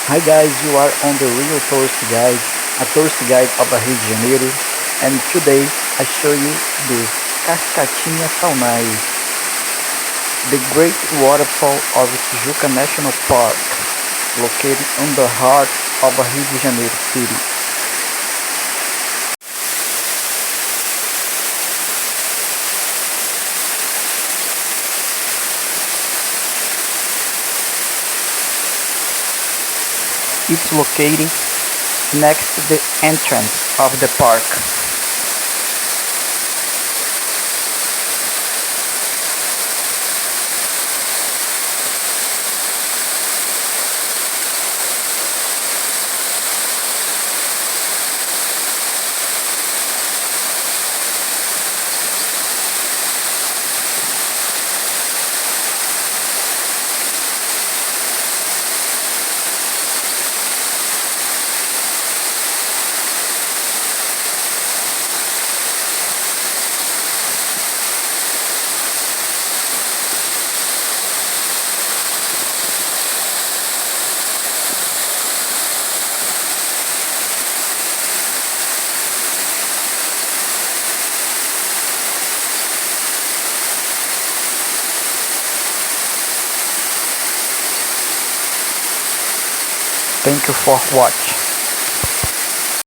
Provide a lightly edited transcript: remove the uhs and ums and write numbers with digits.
Hi guys, you are on the Rio Tourist guide, a tourist guide of Rio de Janeiro, and today I show you the Cascatinha Taunay, the great waterfall of Tijuca National Park, located in the heart of Rio de Janeiro city. It's located next to the entrance of the park. Thank you for watching.